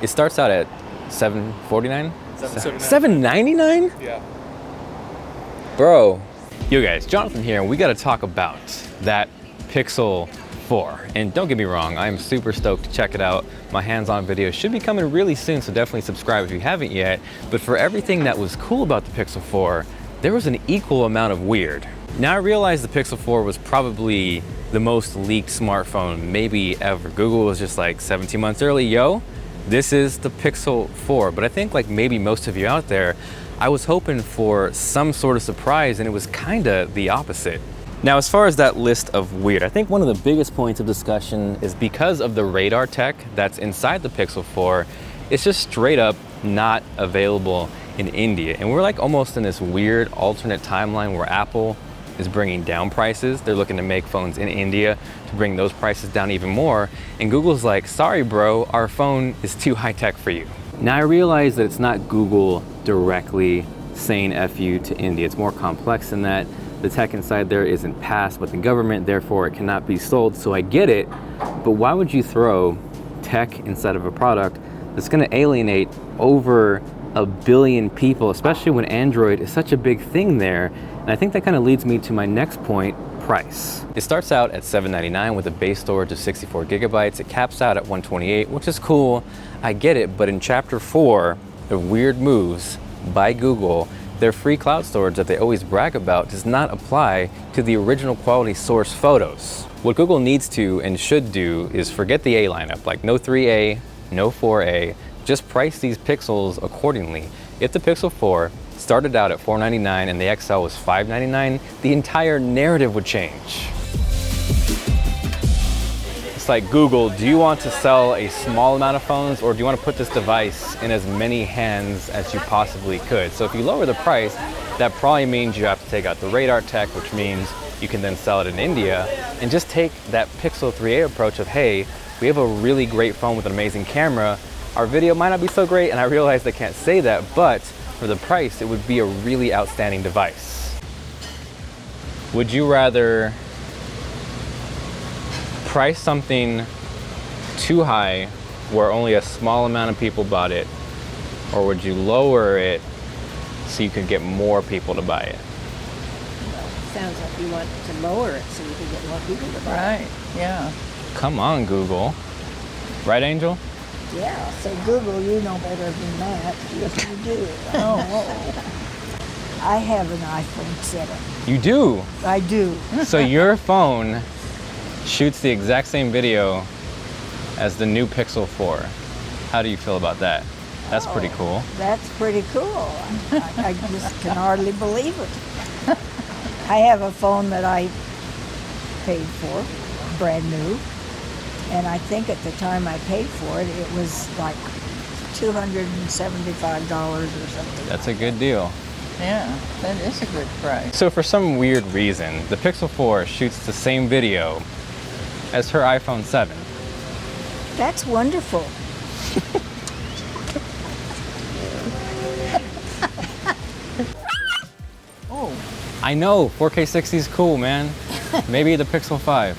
It starts out at $749? $779? $799? Yeah. Bro. Yo guys, Jonathan here, and we gotta talk about that Pixel 4. And don't get me wrong, I'm super stoked to check it out. My hands-on video should be coming really soon, so definitely subscribe if you haven't yet. But for everything that was cool about the Pixel 4, there was an equal amount of weird. Now I realize the Pixel 4 was probably the most leaked smartphone maybe ever. Google was just like 17 months early, yo, this is the Pixel 4. But I think like maybe most of you out there, I was hoping for some sort of surprise, and it was kinda the opposite. Now, as far as that list of weird, I think one of the biggest points of discussion is because of the radar tech that's inside the Pixel 4, it's just straight up not available in India. And we're like almost in this weird alternate timeline where Apple is bringing down prices. They're looking to make phones in India to bring those prices down even more. And Google's like, sorry bro, our phone is too high tech for you. Now I realize that it's not Google directly saying F you to India. It's more complex than that. The tech inside there isn't passed with the government, therefore it cannot be sold. So I get it, but why would you throw tech inside of a product that's gonna alienate over 1 billion people, especially when Android is such a big thing there? And I think that kind of leads me to my next point, price. It starts out at $799 with a base storage of 64 gigabytes. It caps out at $128, which is cool. I get it, but in chapter 4, the weird moves by Google, their free cloud storage that they always brag about does not apply to the original quality source photos. What Google needs to and should do is forget the A lineup, like no 3A, no 4A, just price these Pixels accordingly. If the Pixel 4 started out at $499 and the XL was $599, the entire narrative would change. It's like, Google, do you want to sell a small amount of phones, or do you want to put this device in as many hands as you possibly could? So if you lower the price, that probably means you have to take out the radar tech, which means you can then sell it in India, and just take that Pixel 3a approach of, hey, we have a really great phone with an amazing camera. Our video might not be so great, and I realize they can't say that, but for the price, it would be a really outstanding device. Would you rather price something too high where only a small amount of people bought it, or would you lower it so you could get more people to buy it? Sounds like you want to lower it so you can get more people to buy it. Right, yeah. Come on, Google. Right, Angel? Yeah, so Google, you know better than that. Yes, you do. Oh, I have an iPhone 7. You do? I do. So your phone shoots the exact same video as the new Pixel 4. How do you feel about that? That's pretty cool. That's pretty cool. I just can hardly believe it. I have a phone that I paid for, brand new. And I think at the time I paid for it, it was like $275 or something. That's a good deal. yeah, that is a good price. So for some weird reason, the Pixel 4 shoots the same video as her iPhone 7. That's wonderful. Oh, I know, 4K 60 is cool, man. Maybe the Pixel 5.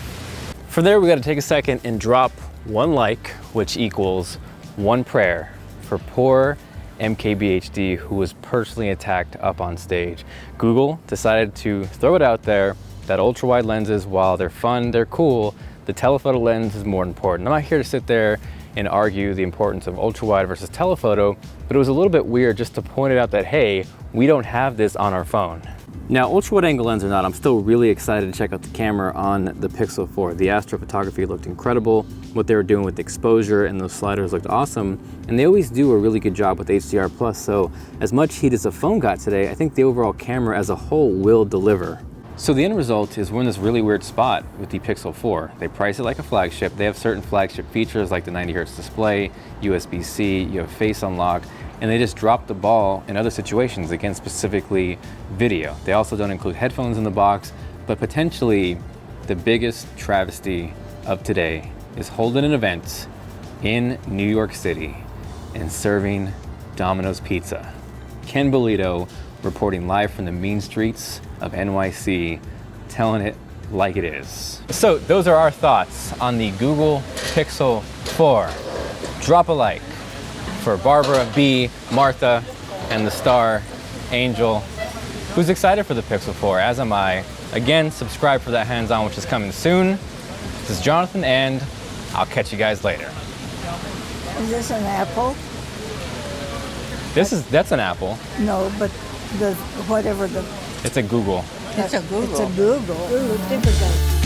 For there, we gotta take a second and drop 1 like, which equals 1 prayer for poor MKBHD, who was personally attacked up on stage. Google decided to throw it out there that ultra-wide lenses, while they're fun, they're cool, the telephoto lens is more important. I'm not here to sit there and argue the importance of ultra-wide versus telephoto, but it was a little bit weird just to point it out that, hey, we don't have this on our phone. Now, ultra-wide angle lens or not, I'm still really excited to check out the camera on the Pixel 4. The astrophotography looked incredible. What they were doing with the exposure and those sliders looked awesome. And they always do a really good job with HDR+, so as much heat as the phone got today, I think the overall camera as a whole will deliver. So the end result is we're in this really weird spot with the Pixel 4. They price it like a flagship. They have certain flagship features like the 90 Hz display, USB-C, you have face unlock, and they just dropped the ball in other situations, again, specifically video. They also don't include headphones in the box, but potentially the biggest travesty of today is holding an event in New York City and serving Domino's Pizza. Ken Bolito reporting live from the mean streets of NYC, telling it like it is. So those are our thoughts on the Google Pixel 4. Drop a like, for Barbara, B, Martha, and the star, Angel, who's excited for the Pixel 4, as am I. Again, subscribe for that hands-on, which is coming soon. This is Jonathan, and I'll catch you guys later. Is this an apple? That's an Apple. No, but the whatever the It's a Google. It's a Google. it's a Google. Ooh, difficult.